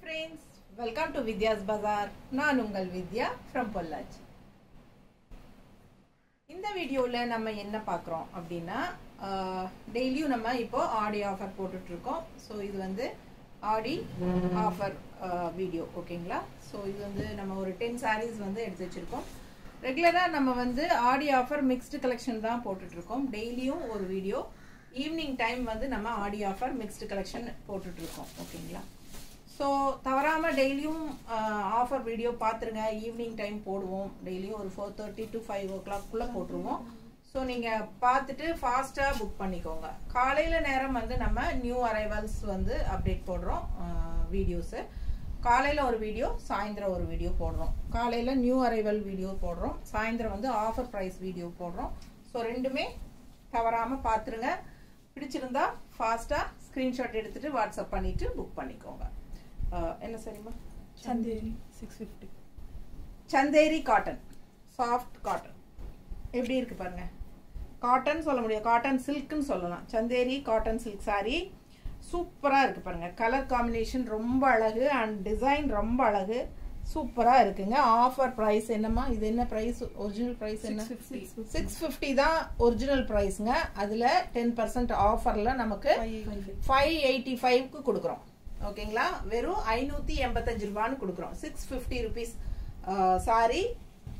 friends, welcome to Vidya's Bazaar. நான் உங்கள் வித்யா from Pollachi. இந்த வீடியோல நம்ம என்ன பார்க்குறோம் அப்படின்னா டெய்லியும் நம்ம இப்போ ஆடி ஆஃபர் போட்டுட்டு இருக்கோம். ஸோ இது வந்து ஆடி ஆஃபர் வீடியோ ஓகேங்களா. ஸோ இது வந்து நம்ம ஒரு 10 sarees வந்து எடுத்து வச்சிருக்கோம். ரெகுலராக நம்ம வந்து ஆடி ஆஃபர் மிக்ஸ்டு கலெக்ஷன் தான் போட்டுட்டு இருக்கோம். டெய்லியும் ஒரு வீடியோ, ஈவினிங் டைம் வந்து நம்ம ஆடி ஆஃபர் மிக்ஸ்டு கலெக்ஷன் போட்டுட்டு இருக்கோம் ஓகேங்களா. ஸோ தவறாமல் டெய்லியும் ஆஃபர் வீடியோ பார்த்துருங்க. ஈவினிங் டைம் போடுவோம். டெய்லியும் ஒரு 4:30 to 5 o'clock போட்டுருவோம். ஸோ நீங்கள் பார்த்துட்டு ஃபாஸ்ட்டாக புக் பண்ணிக்கோங்க. காலையில் நேரம் வந்து நம்ம நியூ அரைவல்ஸ் வந்து அப்டேட் போடுறோம் வீடியோஸு. காலையில் ஒரு வீடியோ, சாயந்தரம் ஒரு வீடியோ போடுறோம். காலையில் நியூ அரைவல் வீடியோ போடுறோம், சாயந்தரம் வந்து ஆஃபர் ப்ரைஸ் வீடியோ போடுறோம். ஸோ ரெண்டுமே தவறாமல் பார்த்துருங்க. பிடிச்சிருந்தா ஃபாஸ்ட்டாக ஸ்க்ரீன்ஷாட் எடுத்துகிட்டு வாட்ஸ்அப் பண்ணிவிட்டு புக் பண்ணிக்கோங்க. என்ன சரிம்மா? Chanderi 650 Chanderi cotton, soft cotton. எப்படி இருக்கு பாருங்க. காட்டன் சொல்ல முடியாது, காட்டன் சில்க்னு சொல்லலாம். சந்தேரி காட்டன் சில்க் சாரி சூப்பராக இருக்கு பாருங்க. கலர் காம்பினேஷன் ரொம்ப அழகு அண்ட் டிசைன் ரொம்ப அழகு, சூப்பராக இருக்குங்க. ஆஃபர் ப்ரைஸ் என்னம்மா? இது என்ன ப்ரைஸ்? ஒரிஜினல் ப்ரைஸ் என்ன? 650 தான் ஒரிஜினல் ப்ரைஸுங்க. அதில் 10% ஆஃபரில் நமக்கு 585க்கு கொடுக்குறோம் ஓகேங்களா. வெறும் 585 ரூபான்னு கொடுக்குறோம். 650 rupees சாரி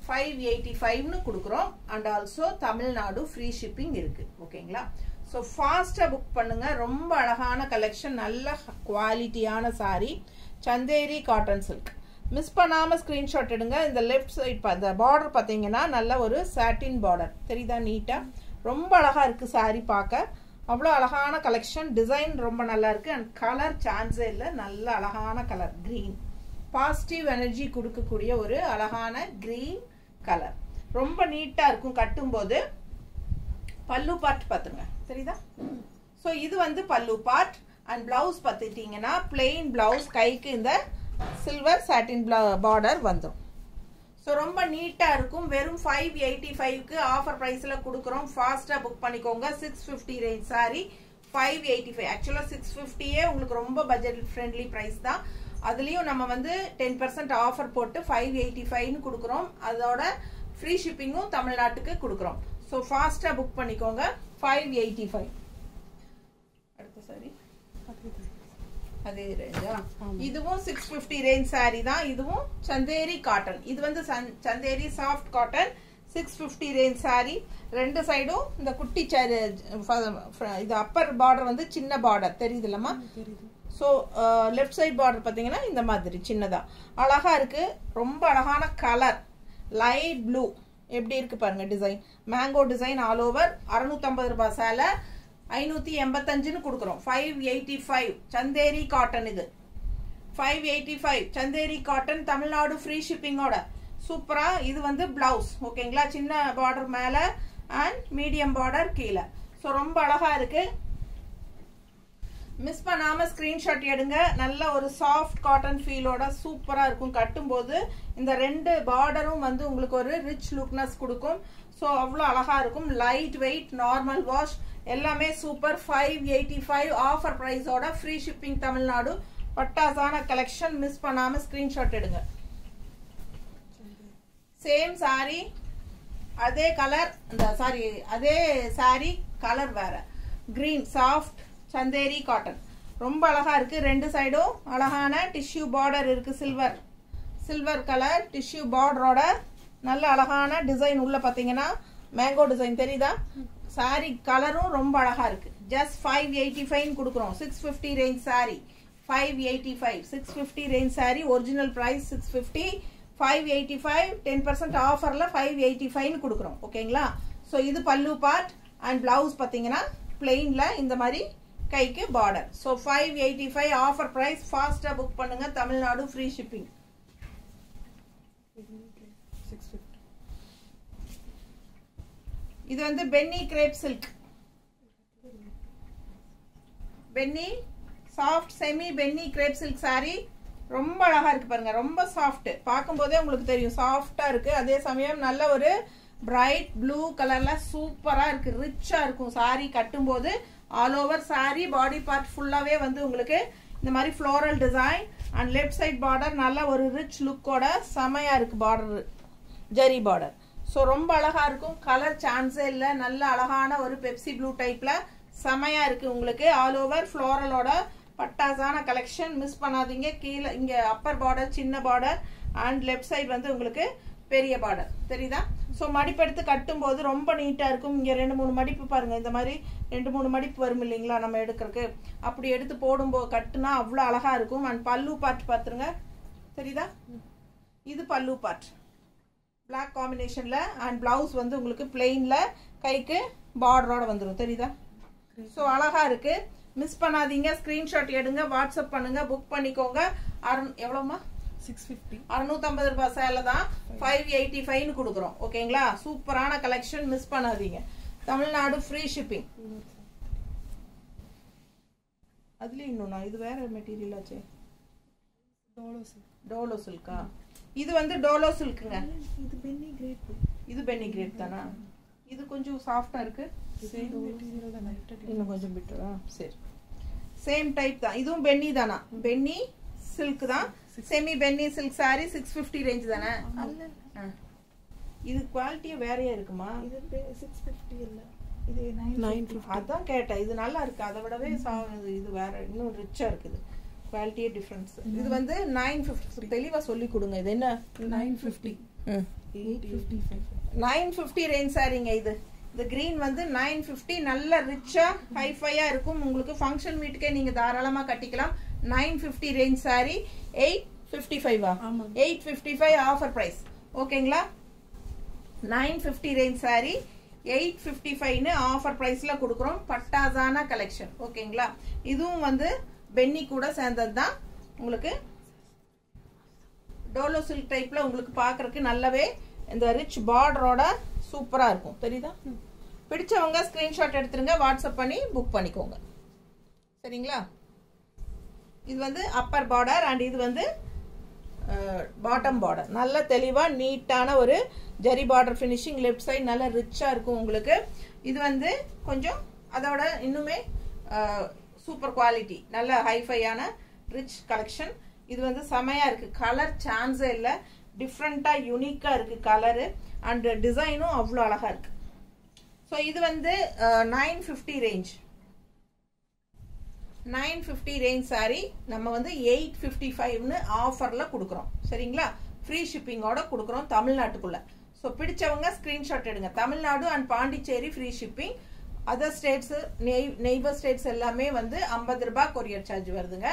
585ன்னு கொடுக்குறோம். And also Tamil Nadu free shipping இருக்கு ஓகேங்களா. ஸோ ஃபாஸ்ட்டாக புக் பண்ணுங்க. ரொம்ப அழகான கலெக்ஷன், நல்ல குவாலிட்டியான sorry, Chanderi cotton silk. Miss பண்ணாமல் ஸ்க்ரீன்ஷாட் எடுங்க. இந்த லெஃப்ட் சைட் இந்த பார்டர் பார்த்தீங்கன்னா நல்ல ஒரு சாட்டின் பார்டர் தெரியுதா, நீட்டாக ரொம்ப அழகாக இருக்குது சாரி பார்க்க. அவ்வளோ அழகான கலெக்ஷன், டிசைன் ரொம்ப நல்லா இருக்கு அண்ட் கலர் சான்ஸே இல்லை. நல்ல அழகான கலர் கிரீன், பாசிட்டிவ் எனர்ஜி கொடுக்கக்கூடிய ஒரு அழகான கிரீன் கலர். ரொம்ப நீட்டாக இருக்கும் கட்டும்போது. பல்லு பார்ட் பார்த்துங்க தெரியுதா. ஸோ இது வந்து பல்லு பார்ட் அண்ட் பிளவுஸ் பார்த்துட்டீங்கன்னா பிளெயின் பிளவுஸ், கைக்கு இந்த சில்வர் சாட்டின் பார்டர் வந்துடும். ஸோ ரொம்ப நீட்டாக இருக்கும். வெறும் 585க்கு ஆஃபர் ப்ரைஸில் கொடுக்குறோம். ஃபாஸ்ட்டாக புக் பண்ணிக்கோங்க. 650 ரேஞ்ச் சாரி 585. ஆக்சுவலாக 650யே உங்களுக்கு ரொம்ப பட்ஜெட் ஃப்ரெண்ட்லி ப்ரைஸ் தான். அதுலேயும் நம்ம வந்து 10% ஆஃபர் போட்டு 585ன்னு கொடுக்குறோம். அதோட ஃப்ரீ ஷிப்பிங்கும் தமிழ்நாட்டுக்கு கொடுக்குறோம். ஸோ ஃபாஸ்ட்டாக புக் பண்ணிக்கோங்க. 585. அடுத்த சாரி அதே ரேஞ்சா? இதுவும் 650 ரேஞ்ச் சாரி தான். இதுவும் சந்தேரி காட்டன். இது வந்து Chanderi soft cotton 650 range sorry. ரெண்டு சைடும் இந்த குட்டி இது அப்பர் பார்டர் வந்து சின்ன பார்டர் தெரியுது இல்லம்மா. ஸோ லெஃப்ட் சைட் பார்டர் பார்த்தீங்கன்னா இந்த மாதிரி சின்னதா அழகா இருக்கு. ரொம்ப அழகான கலர், லைட் ப்ளூ. எப்படி இருக்கு பாருங்க design, mango design all over. 650 ரூபாய் சேலை 585ன்னு கொடுக்குறோம். 585 சந்தேரி காட்டன். இது 585 சந்தேரி காட்டன், தமிழ்நாடு ஃப்ரீ ஷிப்பிங்கோட. சூப்பரா. இது வந்து பிளவுஸ் ஓகேங்களா, சின்ன பார்டர் மேல அண்ட் மீடியம் பார்டர் கீழே. ஸோ ரொம்ப அழகா இருக்கு. மிஸ் பண்ணாம ஸ்கிரீன்ஷாட் எடுங்க. நல்ல ஒரு சாஃப்ட் காட்டன் ஃபீலோட சூப்பரா இருக்கும். கட்டும்போது இந்த ரெண்டு பார்டரும் வந்து உங்களுக்கு ஒரு ரிச் லுக்னஸ் கொடுக்கும். ஸோ அவ்வளோ அழகா இருக்கும். லைட் வெயிட், நார்மல் வாஷ், எல்லாமே சூப்பர். 585 ஆஃபர் பிரைஸோட ஃப்ரீ ஷிப்பிங் தமிழ்நாடு. பட்டாசான கலெக்ஷன். மிஸ் பண்ணாம ஸ்கிரீன்ஷாட் எடுங்க. சேம் சாரி, அதே கலர், இந்த சாரி அதே சாரி கலர் வேற. கிரீன் சாஃப்ட் சந்தேரி காட்டன் ரொம்ப அழகா இருக்கு. ரெண்டு சைடும் அழகான டிஷ்யூ பார்டர் இருக்கு. சில்வர் கலர் டிஷ்யூ பார்டரோட நல்ல அழகான டிசைன். உள்ள பாத்தீங்கன்னா மேங்கோ டிசைன் தெரியுதா. சாரி கலரும் ரொம்ப அழகா இருக்கு. ஜஸ்ட் 585 கொடுக்குறோம். 650 range sari 585. 650 range sari original price 650. 585 10% ஆஃபர்ல 585 கொடுக்குறோம் ஓகேங்களா. ஸோ இது பல்லு பார்ட் அண்ட் பிளவுஸ் பாத்தீங்கன்னா பிளெயின்ல இந்த மாதிரி கைக்கு பார்டர். So 585 offer price. ஃபாஸ்டா புக் பண்ணுங்க. Tamil Nadu free shipping. இது வந்து Binny crepe silk, Binny soft semi Binny crepe silk sari. ரொம்ப அழகா இருக்கு பாருங்க. ரொம்ப சாஃப்ட், பார்க்கும்போதே உங்களுக்கு தெரியும் சாஃப்டா இருக்கு. அதே சமயம் நல்ல ஒரு பிரைட் ப்ளூ கலர்ல சூப்பரா இருக்கு. ரிச்சா இருக்கும் சாரி கட்டும்போது. All over sari body part ஃபுல்லாவே வந்து உங்களுக்கு இந்த மாதிரி floral design and left side border நல்ல ஒரு ரிச் லுக்கோட செமையா இருக்கு பார்டர், ஜரி பார்டர். ஸோ ரொம்ப அழகா இருக்கும், கலர் சான்ஸே இல்லை. நல்ல அழகான ஒரு பெப்சி ப்ளூ டைப்ல செமையா இருக்கு உங்களுக்கு. ஆல் ஓவர் ஃப்ளோரலோட பட்டாசான கலெக்ஷன், மிஸ் பண்ணாதீங்க. கீழே இங்க அப்பர் பார்டர் சின்ன பார்டர் அண்ட் லெஃப்ட் சைடு வந்து உங்களுக்கு பெரிய பார்டர் தெரியுதா. ஸோ மடிப்பெடுத்து கட்டும் போது ரொம்ப நீட்டா இருக்கும். இங்க 2-3 மடிப்பு பாருங்க, இந்த மாதிரி 2-3 மடிப்பு வரும் இல்லைங்களா நம்ம எடுக்கிறதுக்கு. அப்படி எடுத்து போடும்போது கட்டுனா அவ்வளோ அழகா இருக்கும். அண்ட் பல்லு பார்ட் பார்த்துருங்க, தெரியுதா. இது பல்லு பார்ட் பிளாக் காம்பினேஷன்ல. அண்ட் பிளவுஸ் வந்து உங்களுக்கு பிளெயின்ல கைக்கு பார்டரோட வந்துடும், தெரியுதா. ஸோ அழகா இருக்கு, மிஸ் பண்ணாதீங்க. ஸ்கிரீன்ஷாட் எடுங்க, வாட்ஸ்அப் பண்ணுங்க, புக் பண்ணிக்கோங்க. எவ்வளவுமா? 650. 650 ரூபாய் சேலை தான் 585 கொடுக்குறோம். ஓகேங்களா, சூப்பரான கலெக்ஷன், மிஸ் பண்ணாதீங்க. Tamil Nadu free shipping. அதுலயும் இன்னொன்னா, இது வேற மெட்டீரியல் ஆச்சே, டோலோ சில்கா. இது வந்து டோலோ சில்க்குங்க. இது பென்னி கிரேப். இது பென்னி கிரேப் தானா? இது கொஞ்சம் சாஃப்டா இருக்கு, இன்னும் கொஞ்சம் பிட்டரா? சரி, சேம் டைப் தான். இதுவும் பென்னி தானா? பென்னி சில்க் தான், semi Binny silk sari. 650 range தானே? இது குவாலிட்டியே வேறையா இருக்குமா? இது 650 இல்ல, இது 950. அதான் கேட்டேன், இது நல்லா இருக்கு, அதை விடவே இது வேற இன்னும் ரிச்சா இருக்குது, குவாலிட்டியே டிஃபரன்ஸ். இது வந்து 950. தெளிவா சொல்லி கொடுங்க, இது என்ன? 950. 855. 950 ரேஞ்ச் சாரிங்க. இது இந்த கிரீன் வந்து 950, நல்ல ரிச்சா ஹைஃபையா இருக்கும். உங்களுக்கு ஃபங்க்ஷன் வீட்டுக்கே நீங்க தாராளமா கட்டிக்கலாம். 950 ரேஞ்ச் சாரி. 855 855 offer price. ஓகேங்களா, 950 ரேஞ்ச் சாரி 855 ஆஃபர் பிரைஸ்ல கொடுக்குறோம். பட்டாசான கலெக்ஷன். ஓகேங்களா, இதுவும் வந்து பென்னி கூட சேர்ந்தது தான். உங்களுக்கு டோலோ சில்க் டைப்ல உங்களுக்கு பாக்குறதுக்கு நல்லாவே இந்த ரிச் பார்டரோட சூப்பரா இருக்கும், தெரியுதா. பிடிச்சவங்க ஸ்கிரீன்ஷாட் எடுத்துருங்க, வாட்ஸ்அப் பண்ணி புக் பண்ணிக்கோங்க, சரிங்களா. இது வந்து அப்பர் பார்டர் அண்ட் இது வந்து பாட்டம் பார்டர். நல்ல தெளிவா நீட்டான ஒரு zari border finishing. Left side நல்ல ரிச்சா இருக்கும் உங்களுக்கு. இது வந்து கொஞ்சம் அதோட இன்னுமே சூப்பர் குவாலிட்டி, நல்ல ஹைஃபையான ரிச் கலெக்ஷன். இது வந்து செமையா இருக்கு, கலர் சான்ஸே இல்லை, டிஃப்ரெண்டா யூனிக்கா இருக்கு கலரு அண்ட் டிசைனும் அவ்வளோ அழகா இருக்கு. ஸோ இது வந்து 950 ரேஞ்ச். 950 ரேஞ்ச் சாரி நம்ம வந்து 855 ஆஃபர்ல கொடுக்குறோம், சரிங்களா. ஃப்ரீ ஷிப்பிங்கோட கொடுக்குறோம் தமிழ்நாட்டுக்குள்ள. ஸோ பிடிச்சவங்க ஸ்கிரீன்ஷாட் எடுங்க. Tamil Nadu and Pondicherry free shipping. Other states neighbour states எல்லாமே வந்து 50 ரூபாய் கொரியர் சார்ஜ் வருதுங்க.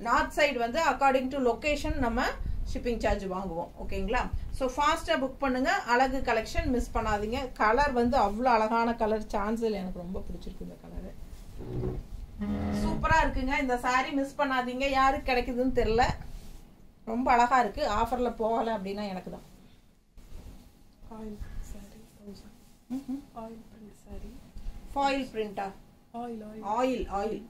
நார்த் சைடு வந்து அக்கார்டிங் டு லொகேஷன் நம்ம ஷிப்பிங் சார்ஜ் வாங்குவோம், ஓகேங்களா. ஸோ ஃபாஸ்டா புக் பண்ணுங்க. அழகு கலெக்ஷன், மிஸ் பண்ணாதீங்க. கலர் வந்து அவ்வளோ அழகான கலர், சான்ஸ் இல்லை, எனக்கு ரொம்ப பிடிச்சிருக்கு இந்த கலர், சூப்பரா இருக்குங்க. இந்த சாரி மிஸ் பண்ணாதீங்க, யாருக்கு கிடைக்குதுன்னு தெரியல, ரொம்ப அழகா இருக்கு. ஆஃபர்ல போகல அப்படின்னா எனக்கு தான். Oil sari 1000. Oil print sari. Foil பிரிண்டா? Oil oil oil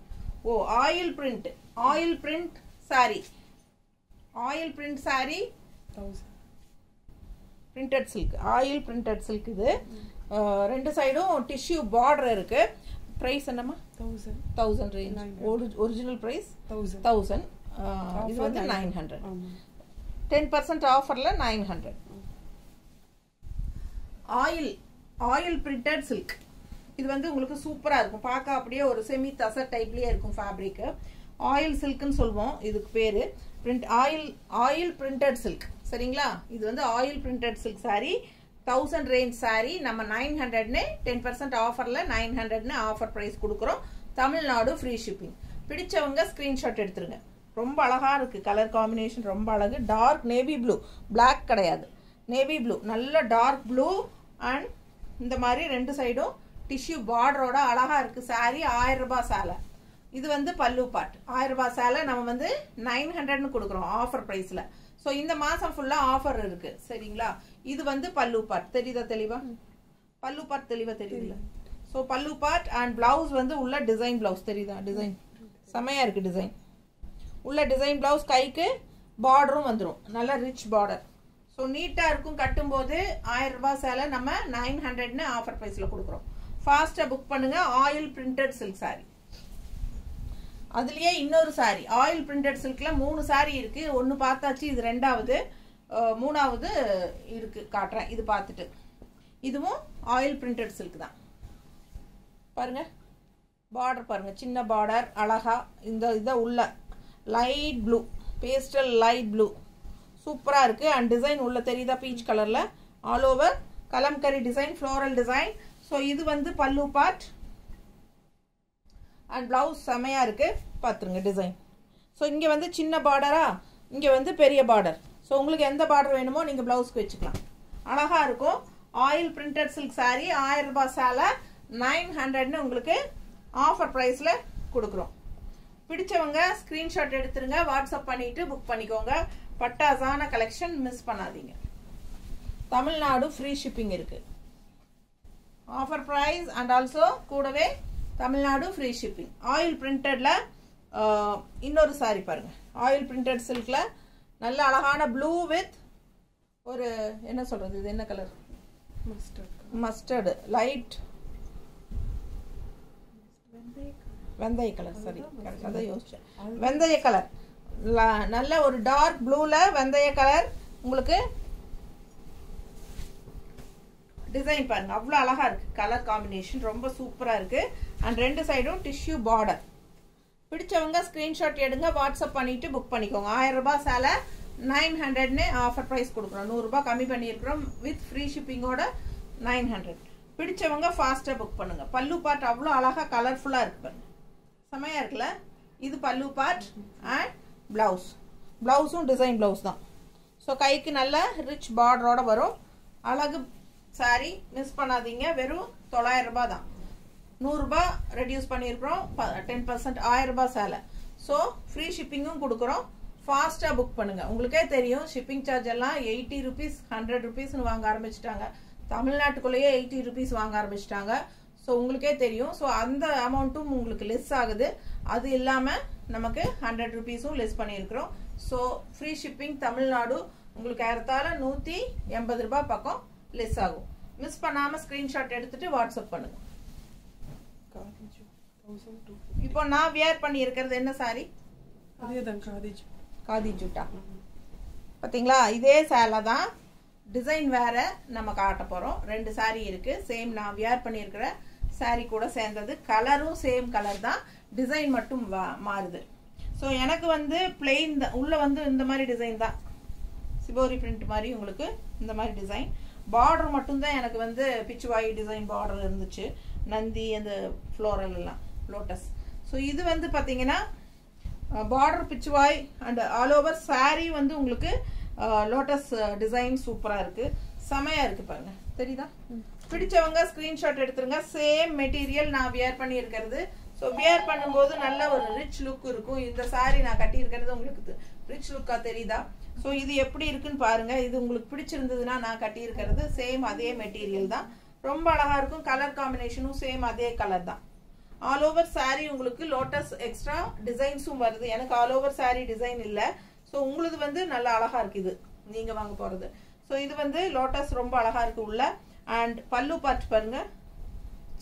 oh, oil print. Oil print sari. Oil print sari 1000. Printed silk, oil printed silk. இது ரெண்டு சைடும் டிஷ்யூ பார்டர் இருக்கு. பிரைஸ் என்னமா? 1000 ரேஞ்ச். Original price 1000. இது வந்து 900. 10% ஆஃபர்ல 900. Oil oil printed silk. இது வந்து உங்களுக்கு சூப்பரா இருக்கும், பார்க்க அப்படியே ஒரு செமி தசர் டைப்லயே இருக்கும் ஃபேப்ரிக். ஆயில் சில்க்னு சொல்லுவோம் இதுக்கு பேரு. பிரிண்ட் ஆயில் பிரிண்டட் சில்க், சரிங்களா. இது வந்து oil printed silk sorry 1000 range sorry நம்ம 900 10% ஆஃபர்ல 900 ஆஃபர் பிரைஸ் கொடுக்குறோம். Tamil Nadu free shipping. பிடிச்சவங்க ஸ்கிரீன்ஷாட் எடுத்துருங்க. ரொம்ப அழகா இருக்கு, கலர் காம்பினேஷன் ரொம்ப அழகு. டார்க் நேவி ப்ளூ, பிளாக் கிடையாது, நேவி ப்ளூ, நல்ல டார்க் ப்ளூ அண்ட் இந்த மாதிரி ரெண்டு சைடும் டிஷ்யூ பார்டரோட அழகா இருக்கு. சாரி 1000 ரூபாய் சேலை. இது வந்து பல்லு பார்ட். 1000 ரூபாய் சேலை நம்ம வந்து 900 கொடுக்குறோம் ஆஃபர் பிரைஸ்ல. ஸோ இந்த மாசம் ஃபுல்லா ஆஃபர் இருக்கு, சரிங்களா. இது வந்து பல்லு பார்ட், தெரியுதா தெளிவா? பல்லு பார்ட் தெளிவா தெரியுதுல. ஸோ பல்லு பார்ட் அண்ட் பிளவுஸ் வந்து உள்ள டிசைன் பிளவுஸ், தெரியுதா? டிசைன் செமையா இருக்கு. டிசைன் உள்ள டிசைன் பிளவுஸ், கைக்கு பார்டரும் வந்துடும், நல்ல ரிச் பார்டர். ஸோ நீட்டா இருக்கும். கட்டும் போது 1000 ரூபாய் சேலை நம்ம 900 ஆஃபர் பிரைஸ்ல கொடுக்குறோம். ஃபாஸ்டா புக் பண்ணுங்க. Oil printed silk sorry. அதுலயே இன்னொரு சாரி ஆயில் பிரிண்டட் சில்க்ல 3 சாரி இருக்கு. ஒன்னு பார்த்தாச்சு, இது ரெண்டாவது. மூணாவது இருக்கு, காட்டுறேன். இது பார்த்துட்டு இதுவும் ஆயில் பிரிண்டட் சில்க் தான். பாருங்க பார்டர் பாருங்க, சின்ன பார்டர் அழகா. இந்த இதை உள்ள light blue, pastel light blue சூப்பரா இருக்கு. அண்ட் டிசைன் உள்ள தெரியுதா, பீச் கலர்ல all over kalamkari design, floral design. So இது வந்து பல்லு பார்ட் அண்ட் பிளவுஸ் செமையா இருக்கு. பார்த்துருங்க டிசைன். ஸோ இங்க வந்து சின்ன பார்டரா, இங்க வந்து பெரிய பார்டர். ஸோ உங்களுக்கு எந்த பார்டர் வேணுமோ நீங்க பிளவுஸ்க்கு வச்சுக்கலாம். அழகா இருக்கும். ஆயில் பிரிண்டட் சில்க் சாரி 1000 ரூபாய் சேலை 900ன்னு உங்களுக்கு ஆஃபர் பிரைஸ்ல கொடுக்குறோம். பிடிச்சவங்க ஸ்கிரீன்ஷாட் எடுத்துருங்க, வாட்ஸ்அப் பண்ணிட்டு புக் பண்ணிக்கோங்க. பட்டாசான கலெக்ஷன் மிஸ் பண்ணாதீங்க. தமிழ்நாடு ஃப்ரீ ஷிப்பிங் இருக்கு. ஆஃபர் பிரைஸ் அண்ட் ஆல்சோ கூடவே தமிழ்நாடு ஃப்ரீ ஷிப்பிங். ஆயில் பிரிண்டட்ல இன்னொரு சாரி பாருங்க, ஆயில் பிரிண்டட் சில்க்ல நல்ல அழகான ப்ளூ வித் ஒரு என்ன சொல்றது, இது என்ன கலர், மஸ்டர்டு லைட் வெந்தய கலர். சரி, அதான் யோசிச்சேன். வெந்தய கலர், நல்ல ஒரு டார்க் ப்ளூல வெந்தய கலர். உங்களுக்கு டிசைன் பாருங்க, அவ்வளோ அழகா இருக்கு. கலர் காம்பினேஷன் ரொம்ப சூப்பரா இருக்கு. அண்ட் ரெண்டு சைடும் டிஷ்யூ பார்டர். பிடிச்சவங்க ஸ்கிரீன்ஷாட் எடுங்க, வாட்ஸ்அப் பண்ணிட்டு புக் பண்ணிக்கோங்க. 1000 ரூபாய் சேலை 900ன்னு ஆஃபர் பிரைஸ் கொடுக்குறோம். 100 ரூபாய் கம்மி பண்ணியிருக்கிறோம். வித் ஃப்ரீ ஷிப்பிங்கோட 900. பிடிச்சவங்க ஃபாஸ்டா புக் பண்ணுங்க. பல்லு பார்ட் அவ்வளோ அழகா கலர்ஃபுல்லா இருக்கு பாருங்க, செமையா இருக்குல்ல. இது பல்லு பார்ட் அண்ட் பிளவுஸ். பிளவுஸும் டிசைன் பிளவுஸ் தான். ஸோ கைக்கு நல்ல ரிச் பார்டரோட வரும். அழகு சாரி, மிஸ் பண்ணாதீங்க. வெறும் 900 ரூபாய் தான். 100 ரூபாய் ரெடியூஸ் பண்ணியிருக்கிறோம். 10% 1000 ரூபாய் சேலை. ஸோ ஃப்ரீ ஷிப்பிங்கும் கொடுக்குறோம். ஃபாஸ்டா புக் பண்ணுங்க. உங்களுக்கே தெரியும் ஷிப்பிங் சார்ஜ் எல்லாம் 80 rupees 100 rupeesனு வாங்க ஆரம்பிச்சிட்டாங்க. தமிழ்நாட்டுக்குள்ளேயே 80 rupees வாங்க ஆரம்பிச்சிட்டாங்க. ஸோ உங்களுக்கே தெரியும். ஸோ அந்த அமௌண்ட்டும் உங்களுக்கு லெஸ் ஆகுது. அது இல்லாம நமக்கு 100 rupeesம் லெஸ் பண்ணியிருக்கிறோம். ஸோ ஃப்ரீ ஷிப்பிங் தமிழ்நாடு உங்களுக்கு ஏறத்தாழ 180 ரூபாய் பக்கம் லெஸ் ஆகும். மிஸ் பண்ணாம ஸ்கிரீன்ஷாட் எடுத்துட்டு வாட்ஸ்அப் பண்ணுங்க. இப்போ நான் வியர் பண்ணி இருக்கிறது என்ன சாரி, காதி ஜூட்டா. பாத்தீங்களா, இதே சேலை தான், டிசைன் வேற. நம்ம காட்ட போறோம். 2 சாரி இருக்கு. சேம் நான் வியர் பண்ணி இருக்கிற சாரி கூட சேர்ந்தது. கலரும் சேம் கலர் தான், டிசைன் மட்டும் மாறுது. ஸோ எனக்கு வந்து பிளெயின் உள்ள வந்து இந்த மாதிரி டிசைன் தான், சிபோரி பிரிண்ட் மாதிரி உங்களுக்கு இந்த மாதிரி டிசைன். பார்டர் மட்டும்தான் எனக்கு வந்து பிச்சுவாய் டிசைன் பார்டர் இருந்துச்சு. நந்தி அந்த ஃப்ளோரல் எல்லாம் லோட்டஸ். ஸோ இது வந்து பார்த்தீங்கன்னா border pichwai and all over sorry வந்து உங்களுக்கு லோட்டஸ் டிசைன் சூப்பராக இருக்கு, செமையா இருக்கு பாருங்க. தெரியுதா? பிடிச்சவங்க ஸ்கிரீன்ஷாட் எடுத்துருங்க. சேம் மெட்டீரியல் நான் வியர் பண்ணி இருக்கிறது. ஸோ வியர் பண்ணும்போது நல்ல ஒரு ரிச் லுக் இருக்கும். இந்த சாரி நான் கட்டி இருக்கிறது உங்களுக்கு ரிச் லுக்கா தெரியுதா? ஸோ இது எப்படி இருக்குன்னு பாருங்க. இது உங்களுக்கு பிடிச்சிருந்ததுன்னா நான் கட்டி இருக்கிறது சேம் அதே மெட்டீரியல் தான், ரொம்ப அழகா இருக்கும். கலர் காம்பினேஷனும் சேம் அதே கலர் தான். ஆல் ஓவர் சாரி உங்களுக்கு லோட்டஸ் எக்ஸ்ட்ரா டிசைன்ஸும் வருது. எனக்கு ஆல் ஓவர் சாரி டிசைன் இல்லை. ஸோ உங்களுக்கு வந்து நல்ல அழகா இருக்கு இது நீங்க வாங்க போறது. ஸோ இது வந்து லோட்டஸ் ரொம்ப அழகா இருக்கு உள்ள. அண்ட் பல்லு பார்ட் பாருங்க,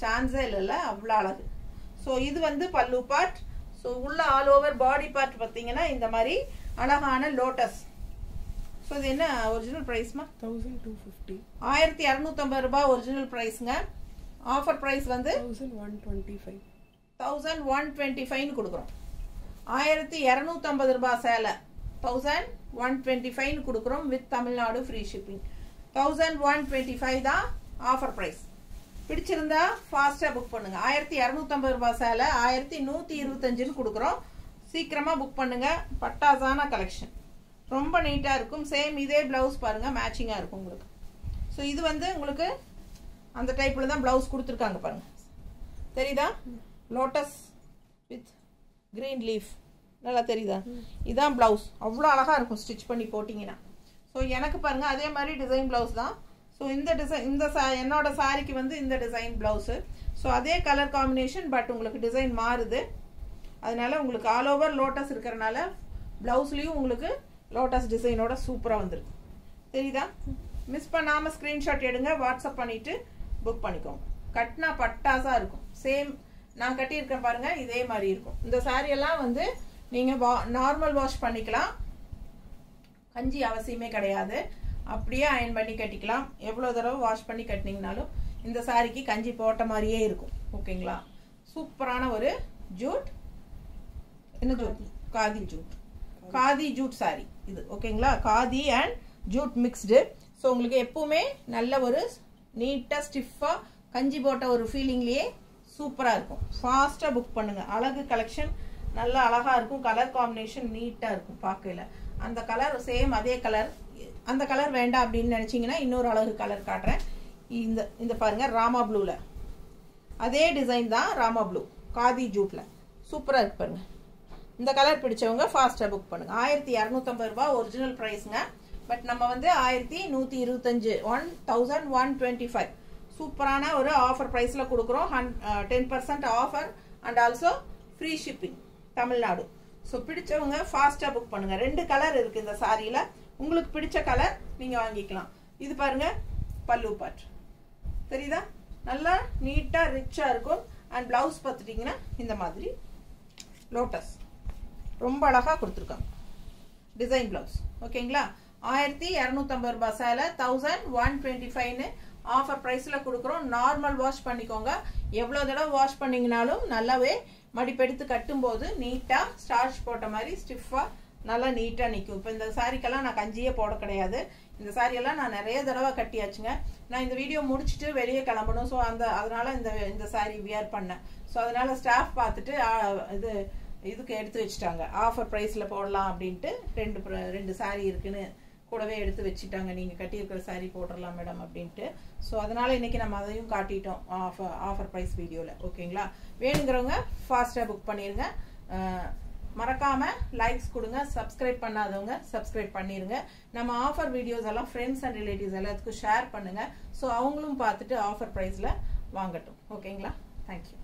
சான்ஸே இல்லைல்ல, அவ்வளோ அழகு. ஸோ இது வந்து பல்லு பார்ட். ஸோ உள்ள ஆல் ஓவர் பாடி பார்ட் பார்த்தீங்கன்னா இந்த மாதிரி அழகான லோட்டஸ். ஸோ இது என்ன ஒரிஜினல் பிரைஸ்மா? 1250. 1250 ரூபாய் ஒரிஜினல் பிரைஸ்ங்க. ஆஃபர் பிரைஸ் வந்து 1125. 1125 கொடுக்குறோம். 1250 ரூபாய் சேலை 1125 கொடுக்குறோம் வித் தமிழ்நாடு ஃப்ரீ ஷிப்பிங். 1125 தான் ஆஃபர் பிரைஸ். பிடிச்சிருந்தா ஃபாஸ்டா புக் பண்ணுங்க. 1250 ரூபாய் சேலை 1125 கொடுக்குறோம். சீக்கிரமா புக் பண்ணுங்க. பட்டாசான கலெக்ஷன், ரொம்ப நீட்டா இருக்கும். சேம் இதே பிளவுஸ் பாருங்க, மேட்சிங்கா இருக்கும் உங்களுக்கு. ஸோ இது வந்து உங்களுக்கு அந்த டைப்ல தான் பிளவுஸ் கொடுத்துருக்காங்க பாருங்க, தெரியுதா? லோட்டஸ் வித் கிரீன் லீஃப், நல்லா தெரியுதா? இதான் பிளவுஸ், அவ்வளோ அழகா இருக்கும் ஸ்டிச் பண்ணி போட்டிங்கன்னா. ஸோ எனக்கு பாருங்க அதே மாதிரி டிசைன் பிளவுஸ் தான். ஸோ இந்த டிசைன் என்னோட சாரிக்கு வந்து இந்த டிசைன் பிளவுஸு. ஸோ அதே கலர் காம்பினேஷன், பட் உங்களுக்கு டிசைன் மாறுது. அதனால உங்களுக்கு ஆல் ஓவர் லோட்டஸ் இருக்கிறனால பிளவுஸ்லயும் உங்களுக்கு லோட்டஸ் டிசைனோட சூப்பராக வந்துருக்கு. தெரியுதா? மிஸ் பண்ணாம ஸ்கிரீன்ஷாட் எடுங்க, வாட்ஸ்அப் பண்ணிட்டு புக் பண்ணிக்கோங்க. கட்னா பட்டாசா இருக்கும். சேம் நான் கட்டியிருக்கேன் பாருங்க, இதே மாதிரி இருக்கும். இந்த சாரி எல்லாம் வந்து நீங்க நார்மல் வாஷ் பண்ணிக்கலாம், கஞ்சி அவசியமே கிடையாது. அப்படியே அயன் பண்ணி கட்டிக்கலாம். எவ்வளோ தடவை வாஷ் பண்ணி கட்டினீங்கனாலும் இந்த சாரிக்கு கஞ்சி போட்ட மாதிரியே இருக்கும். ஓகேங்களா? சூப்பரான ஒரு ஜூட், என்ன jute? Khadi jute. Khadi jute sari இது. ஓகேங்களா? Khadi and jute mixed. So உங்களுக்கு எப்பவுமே நல்ல ஒரு நீட்டாக ஸ்டிஃபாக கஞ்சி போட்ட ஒரு ஃபீலிங்லேயே சூப்பராக இருக்கும். ஃபாஸ்ட்டாக புக் பண்ணுங்க. அழகு கலெக்ஷன் நல்லா அழகா இருக்கும். கலர் காம்பினேஷன் நீட்டாக இருக்கும் பார்க்கல. அந்த கலர் சேம் அதே கலர். அந்த கலர் வேண்டாம் அப்படின்னு நினைச்சீங்கன்னா இன்னொரு அழகு கலர் காட்டுறேன். இந்த பாருங்க, ராமா ப்ளூல அதே டிசைன் தான், ராமா ப்ளூ காதி ஜூட்ல சூப்பரா இருக்கு பாருங்க. இந்த கலர் பிடிச்சவங்க ஃபாஸ்டா புக் பண்ணுங்க. 1250 ரூபாய் ஒரிஜினல் பிரைஸ்ங்க. பட் நம்ம வந்து 1125 1125 சூப்பரான ஒரு ஆஃபர் பிரைஸ்ல கொடுக்குறோம். 10% offer and also free shipping Tamil Nadu. So பிடிச்சவங்க ஃபாஸ்டா புக் பண்ணுங்க. 2 கலர் இருக்கு இந்த சாரியில. உங்களுக்கு பிடிச்ச கலர் நீங்க வாங்கிக்கலாம். இது பாருங்க பல்லு பார்ட் தெரியுதா? நல்லா நீட்டா ரிச்சா இருக்கும். அண்ட் பிளவுஸ் பார்த்துட்டீங்கன்னா இந்த மாதிரி லோட்டஸ் ரொம்ப அழகா கொடுத்துருக்காங்க டிசைன் பிளவுஸ். ஓகேங்களா? 1250 ரூபாய் சேலை 1125 ஆஃபர் பிரைஸ்ல கொடுக்குறோம். நார்மல் வாஷ் பண்ணிக்கோங்க. எவ்வளவு தடவை வாஷ் பண்ணீங்கனாலும் நல்லாவே மடிப்பெடுத்து கட்டும் போது நீட்டா ஸ்டார்ச் போட்ட மாதிரி ஸ்டிஃபா நல்லா நீட்டா நிற்கும். இப்போ இந்த சாரிக்கெல்லாம் நான் கஞ்சியே போட கிடையாது. இந்த சாரியெல்லாம் நான் நிறைய தடவை கட்டியாச்சுங்க. நான் இந்த வீடியோ முடிச்சுட்டு வெளியே கிளம்பணும். ஸோ அதனால இந்த சாரி வியர் பண்ணேன். ஸோ அதனால ஸ்டாஃப் பார்த்துட்டு இதுக்கு எடுத்து வச்சுட்டாங்க. ஆஃபர் ப்ரைஸ்ல போடலாம் அப்படின்ட்டு 2 சாரி இருக்குன்னு கூடவே எடுத்து வச்சுட்டாங்க. நீங்க கட்டியிருக்கிற சாரி போடலாம் மேடம் அப்படின்ட்டு. ஸோ அதனால இன்னைக்கு நம்ம அதையும் காட்டிட்டோம் ஆஃபர் ப்ரைஸ் வீடியோல. ஓகேங்களா? வேணுங்கிறவங்க ஃபாஸ்டா புக் பண்ணிருங்க. மறக்காம லைக்ஸ் கொடுங்க. சப்ஸ்கிரைப் பண்ணாதவங்க சப்ஸ்கிரைப் பண்ணிருங்க. நம்ம ஆஃபர் வீடியோஸ் எல்லாம் ஃப்ரெண்ட்ஸ் அண்ட் ரிலேட்டிவ்ஸ் எல்லாத்துக்கும் ஷேர் பண்ணுங்க. ஸோ அவங்களும் பார்த்துட்டு ஆஃபர் ப்ரைஸ்ல வாங்கட்டும். ஓகேங்களா? தேங்க்யூ.